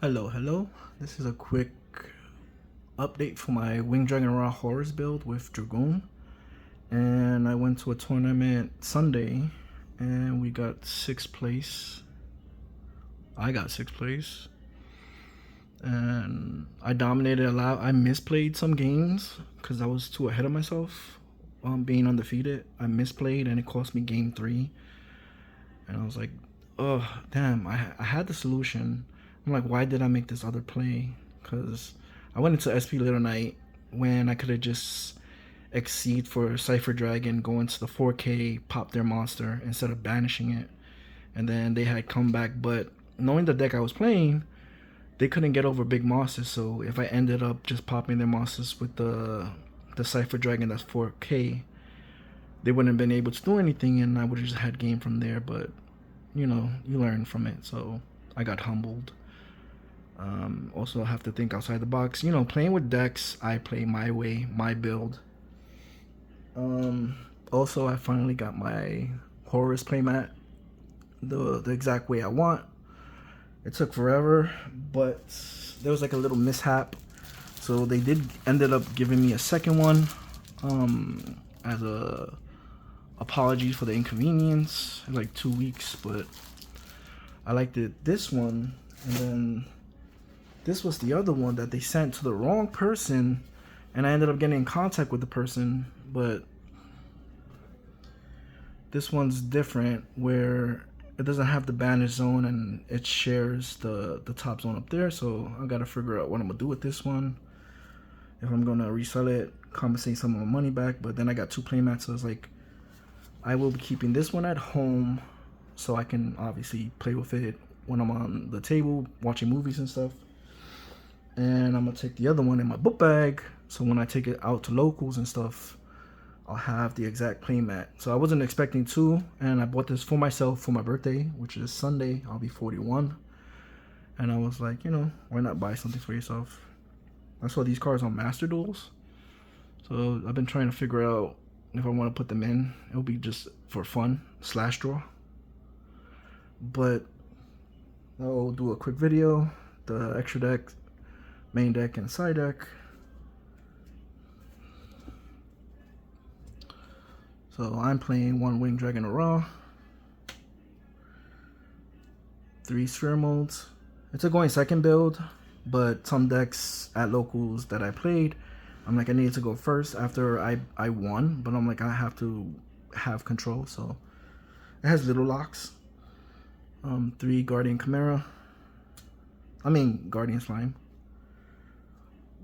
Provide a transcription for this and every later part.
Hello. This is a quick update for my Wing Dragon Raw Horus build with Dragoon. And I went to a tournament Sunday and we got 6th place. I got 6th place. And I dominated a lot. I misplayed some games because I was too ahead of myself being undefeated. I misplayed and it cost me game 3. And I was like, oh, damn, I had the solution. I'm like, why did I make this other play? Because I went into SP Little Night when I could have just exceed for Cypher Dragon, go into the 4K, pop their monster instead of banishing it. And then they had come back, but knowing the deck I was playing, they couldn't get over big monsters. So if I ended up just popping their monsters with the Cypher Dragon that's 4K, they wouldn't have been able to do anything, and I would have just had game from there. But you know, you learn from it. So I got humbled. Also, I have to think outside the box. You know, playing with decks, I play my way, my build. Also, I finally got my Horus playmat the exact way I want. It took forever, but there was like a little mishap. So they ended up giving me a second one as a apology for the inconvenience, like 2 weeks. But I liked it, this one, and then this was the other one that they sent to the wrong person, and I ended up getting in contact with the person. But this one's different, where it doesn't have the banish zone and it shares the top zone up there. So I gotta figure out what I'm gonna do with this one, if I'm gonna resell it, compensate some of my money back. But then I got 2 playmats, so it's like I will be keeping this one at home so I can obviously play with it when I'm on the table watching movies and stuff. And I'm gonna take the other one in my book bag, so when I take it out to locals and stuff, I'll have the exact playmat. So I wasn't expecting 2, and I bought this for myself for my birthday, which is Sunday. I'll be 41, and I was like, you know, why not buy something for yourself? I saw these cards on Master Duels, so I've been trying to figure out if I want to put them in. It'll be just for fun slash draw. But I'll do a quick video, the extra deck, main deck, and side deck. So I'm playing 1 Wing Dragon Raw, 3 sphere molds. It's a going second build, but some decks at locals that I played, I'm like, I needed to go first after I won, but I'm like, I have to have control. So it has little locks. 3 Guardian Chimera. Guardian Slime.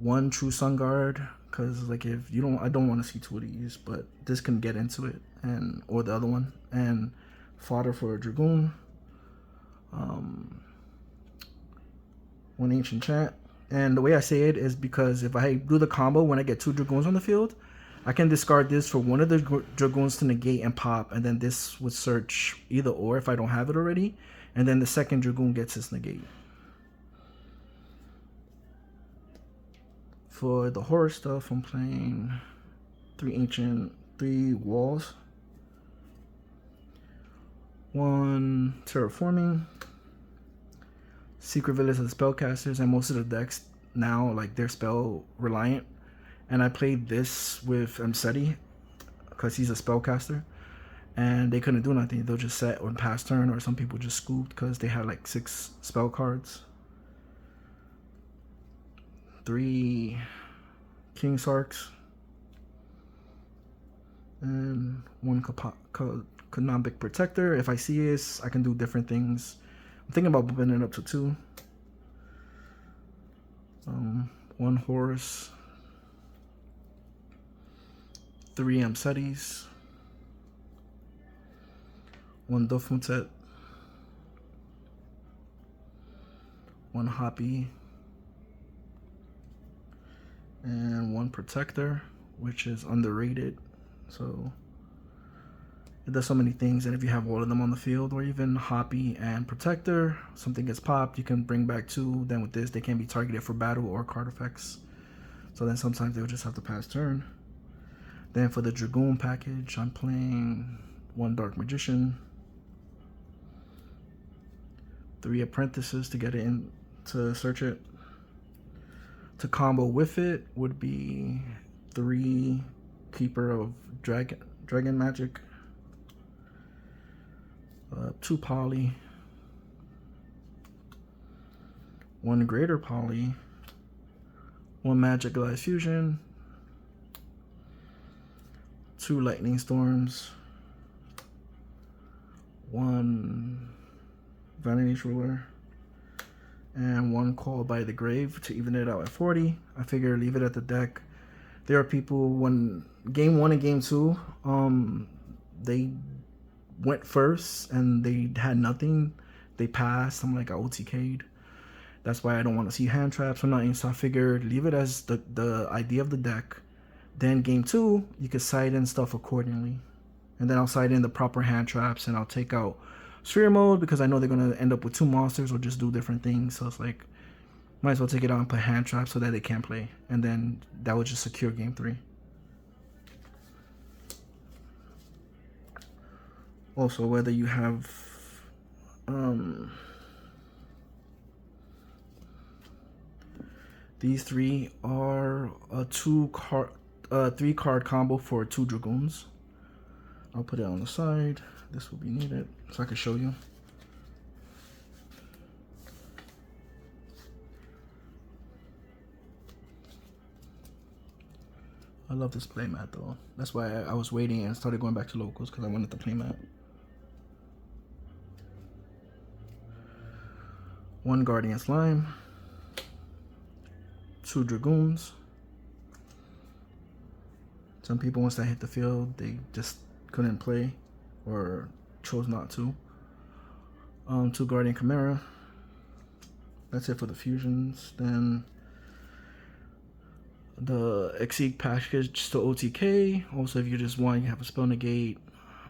1 True Sun Guard, because like if you don't, I don't want to see 2 of these, but this can get into it, and or the other one. And fodder for a Dragoon. 1 Ancient Chant. And the way I say it is because if I do the combo when I get 2 Dragoons on the field, I can discard this for one of the Dragoons to negate and pop, and then this would search either or if I don't have it already, and then the second Dragoon gets its negate. For the horror stuff, I'm playing 3 Ancient, 3 Walls, 1 Terraforming, Secret Village of the Spellcasters, and most of the decks now, like, they're spell reliant. And I played this with Mseti because he's a spellcaster, and they couldn't do nothing. They'll just set on pass turn, or some people just scooped because they had like 6 spell cards. 3 King Sarks, and 1 Canonic Protector. If I see this, I can do different things. I'm thinking about bumping it up to 2. 1 Horus, 3 Msetis, 1 Dofutet, 1 Hoppy, and 1 Protector, which is underrated. So it does so many things, and if you have all of them on the field, or even Hoppy and Protector, something gets popped, you can bring back 2. Then with this, they can be targeted for battle or card effects. So then sometimes they'll just have to pass turn. Then for the Dragoon package, I'm playing 1 Dark Magician, 3 Apprentices to get it in to search it. To combo with it would be 3 Keeper of Dragon Magic, 2 Poly, 1 Greater Poly, 1 Magic Glass Fusion, 2 Lightning Storms, 1 Vanity's Ruler, and 1 Call by the Grave to even it out at 40. I figure leave it at the deck. There are people, when game 1 and game 2, they went first and they had nothing. They passed. I'm like, I OTK'd. That's why I don't want to see hand traps or nothing. So I figured leave it as the idea of the deck. Then game 2, you could side in stuff accordingly. And then I'll side in the proper hand traps and I'll take out sphere mode because I know they're going to end up with 2 monsters or just do different things. So it's like, might as well take it out and put hand traps so that they can't play. And then that would just secure game 3. Also, whether you have these 3 are a 3 card combo for 2 Dragoons. I'll put it on the side. This will be needed so I can show you. I love this playmat though. That's why I was waiting and started going back to locals because I wanted the playmat. 1 Guardian Slime, 2 Dragoons. Some people, once they hit the field, they just couldn't play or chose not to. 2 Guardian Chimera. That's it for the fusions. Then the Exceed package to OTK. Also, if you just want, you have a spell negate,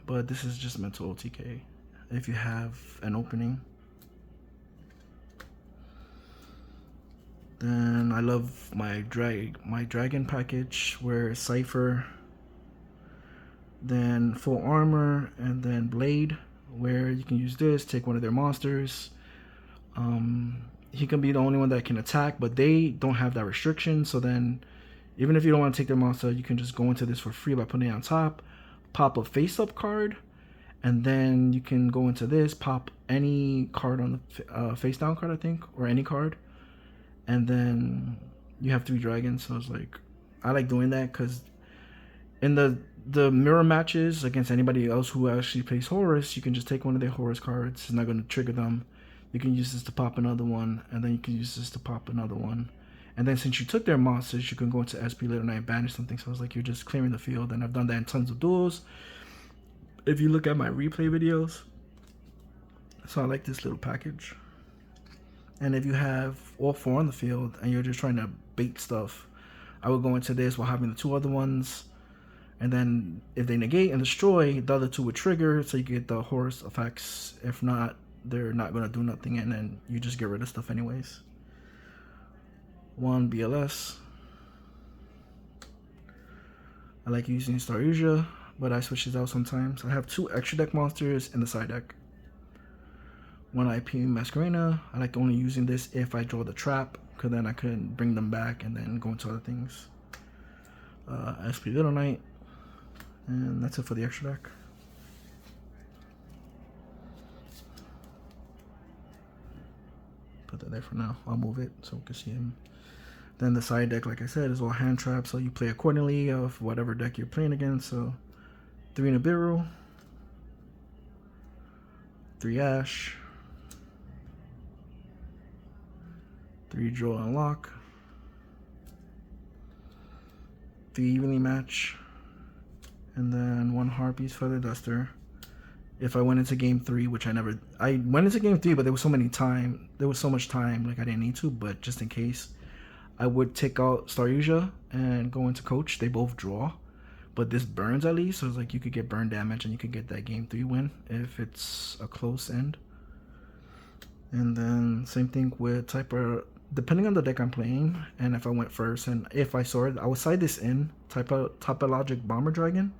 but this is just meant to OTK if you have an opening. Then I love my dragon package where Cypher, then full armor, and then blade where you can use this, take one of their monsters. He can be the only one that can attack, but they don't have that restriction. So then even if you don't want to take their monster, you can just go into this for free by putting it on top, pop a face-up card, and then you can go into this, pop any card on the face-down card, I think, or any card, and then you have 3 dragons. So it's like, I like doing that because in the mirror matches against anybody else who actually plays Horus, you can just take one of their Horus cards. It's not going to trigger them. You can use this to pop another one, and then you can use this to pop another one. And then since you took their monsters, you can go into SP Little Knight and banish something. So it's like you're just clearing the field. And I've done that in tons of duels. If you look at my replay videos. So I like this little package. And if you have all 4 on the field and you're just trying to bait stuff, I would go into this while having the 2 other ones. And then if they negate and destroy, the other 2 would trigger. So you get the Horus effects. If not, they're not going to do nothing. And then you just get rid of stuff anyways. 1 BLS. I like using Starusia, but I switch it out sometimes. I have 2 extra deck monsters in the side deck. 1 IP Masquerena. I like only using this if I draw the trap, because then I could bring them back and then go into other things. SP Little Knight. And that's it for the extra deck. Put that there for now. I'll move it so we can see him. Then the side deck, like I said, is all hand traps, so you play accordingly of whatever deck you're playing against. So 3 Nibiru, 3 Ash, 3 Joel and Lock, 3 Evenly Match, and then 1 Harpy's Feather Duster. If I went into game 3, which I went into game 3, but there was so much time, like I didn't need to, but just in case, I would take out Starusia and go into Coach. They both draw, but this burns at least, so it's like you could get burn damage and you could get that game 3 win if it's a close end. And then same thing with Typer, depending on the deck I'm playing, and if I went first, and if I saw it, I would side this in, Typologic Bomber Dragon.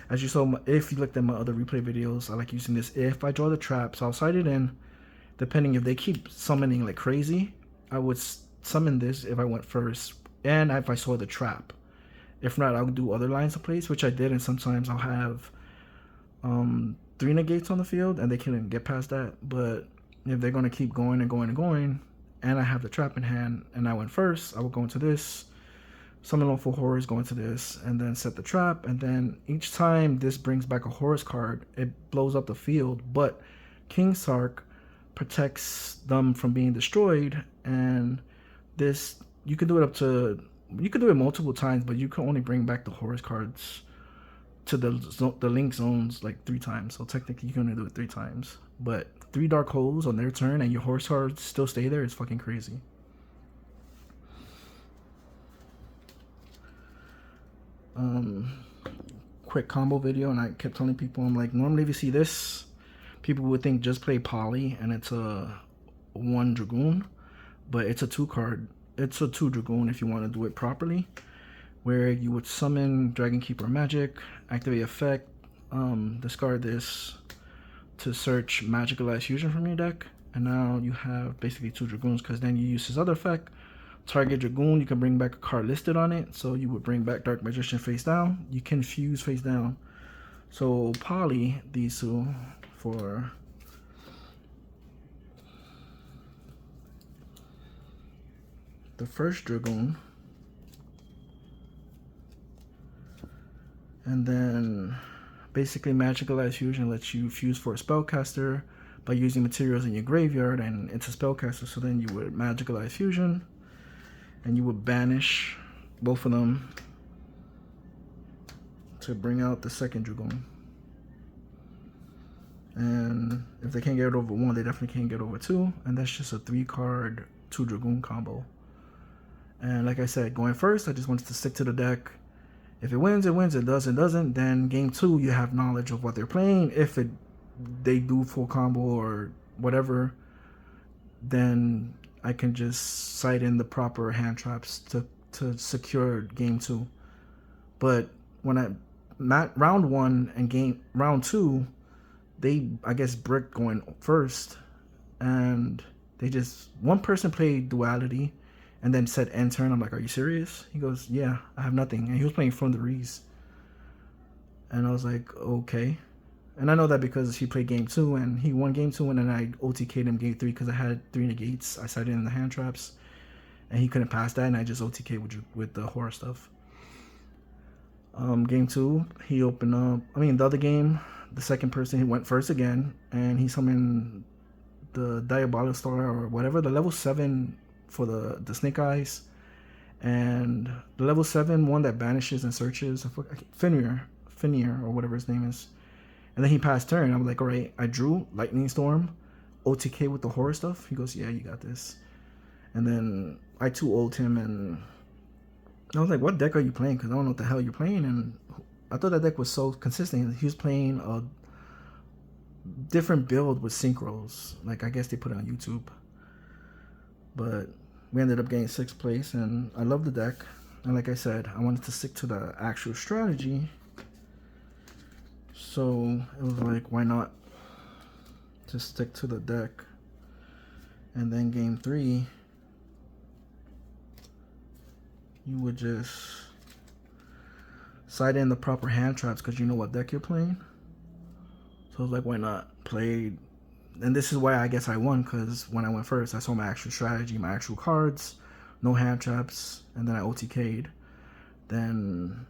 As you saw, if you looked at my other replay videos, I like using this if I draw the trap, so I'll side it in, depending if they keep summoning like crazy, I would summon this if I went first and if I saw the trap. If not, I'll do other lines of plays, which I did, and sometimes I'll have 3 negates on the field and they couldn't get past that. But if they're going to keep going and going and going, and I have the trap in hand and I went first, I will go into this, summon lawful Horus, go into this, and then set the trap. And then each time this brings back a Horus card, it blows up the field, but King Sark protects them from being destroyed. And this, you can do it up to, you can do it multiple times, but you can only bring back the Horus cards to the link zones like 3 times. So technically you can only do it 3 times. But 3 dark holes on their turn and your Horus cards still stay there is fucking crazy. Quick combo video, and I kept telling people, I'm like, normally if you see this, people would think just play Poly and it's a 1 Dragoon, but it's a 2 card. It's a 2 Dragoon if you want to do it properly, where you would summon Dragon Keeper magic, activate effect, discard this to search Magicalized Fusion from your deck, and now you have basically 2 Dragoons, because then you use his other effect, target Dragoon, you can bring back a card listed on it. So you would bring back Dark Magician face down, you can fuse face down. So Poly these 2 for the first Dragoon, and then basically Magicalized Fusion lets you fuse for a spellcaster by using materials in your graveyard, and it's a spellcaster, so then you would Magicalized Fusion and you would banish both of them to bring out the second Dragoon. And if they can't get it over 1, they definitely can't get over 2, and that's just a 3 card 2 Dragoon combo. And like I said, going first, I just wanted to stick to the deck. If it wins, it wins. It doesn't. Then game 2, you have knowledge of what they're playing. If they do full combo or whatever, then I can just cite in the proper hand traps to secure game 2. But when round 1 and round 2, they, I guess, bricked going first, and they just, one person played Duality and then said end turn. I'm like, are you serious? He goes, yeah, I have nothing. And he was playing From the Rees. And I was like, okay. And I know that because he played game 2 and he won game 2, and then I OTK'd him game 3 because I had 3 negates. I cited in the hand traps and he couldn't pass that, and I just OTK'd with the horror stuff. Game 2, he opened up, the other game, the second person, he went first again, and he summoned the Diabolical Star or whatever, the level 7 for the Snake Eyes, and the level 7 one that banishes and searches, Fenrir or whatever his name is. And then he passed turn. I'm like, all right, I drew Lightning Storm, OTK with the horror stuff. He goes, yeah, you got this. And then I 2-0'd him, and I was like, what deck are you playing? Because I don't know what the hell you're playing. And I thought that deck was so consistent. He was playing a different build with synchros. Like, I guess they put it on YouTube. But we ended up getting 6th place, and I love the deck. And like I said, I wanted to stick to the actual strategy. So it was like, why not just stick to the deck? And then game 3, you would just side in the proper hand traps because you know what deck you're playing. So I was like, why not play? And this is why I guess I won, because when I went first, I saw my actual strategy, my actual cards, no hand traps, and then I OTK'd. Then,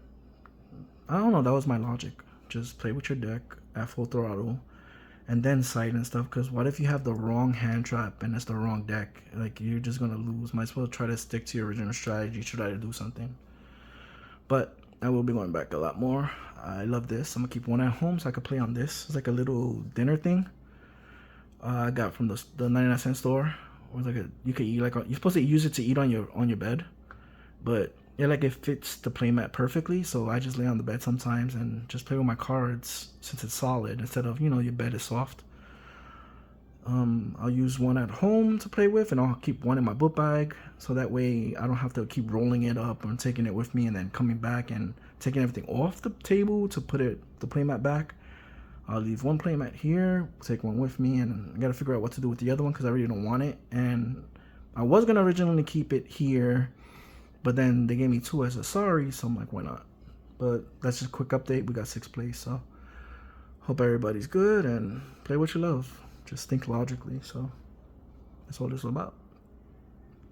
I don't know, that was my logic. Just play with your deck at full throttle and then side and stuff, because what if you have the wrong hand trap and it's the wrong deck? Like, you're just going to lose. Might as well try to stick to your original strategy, try to do something. But I will be going back a lot more. I love this. I'm going to keep one at home so I can play on this. It's like a little dinner thing. I got from the 99-cent store. Or like you could eat, like, you're supposed to use it to eat on your bed, but yeah, like it fits the playmat perfectly. So I just lay on the bed sometimes and just play with my cards since it's solid instead of, your bed is soft. I'll use one at home to play with, and I'll keep one in my book bag so that way I don't have to keep rolling it up and taking it with me and then coming back and taking everything off the table to put the playmat back. I'll leave one playmat here, take one with me, and I gotta figure out what to do with the other one because I really don't want it. And I was gonna originally keep it here, but then they gave me 2 as a sorry, so I'm like, why not? But that's just a quick update. We got 6th place, so hope everybody's good and play what you love. Just think logically. So that's all this is about.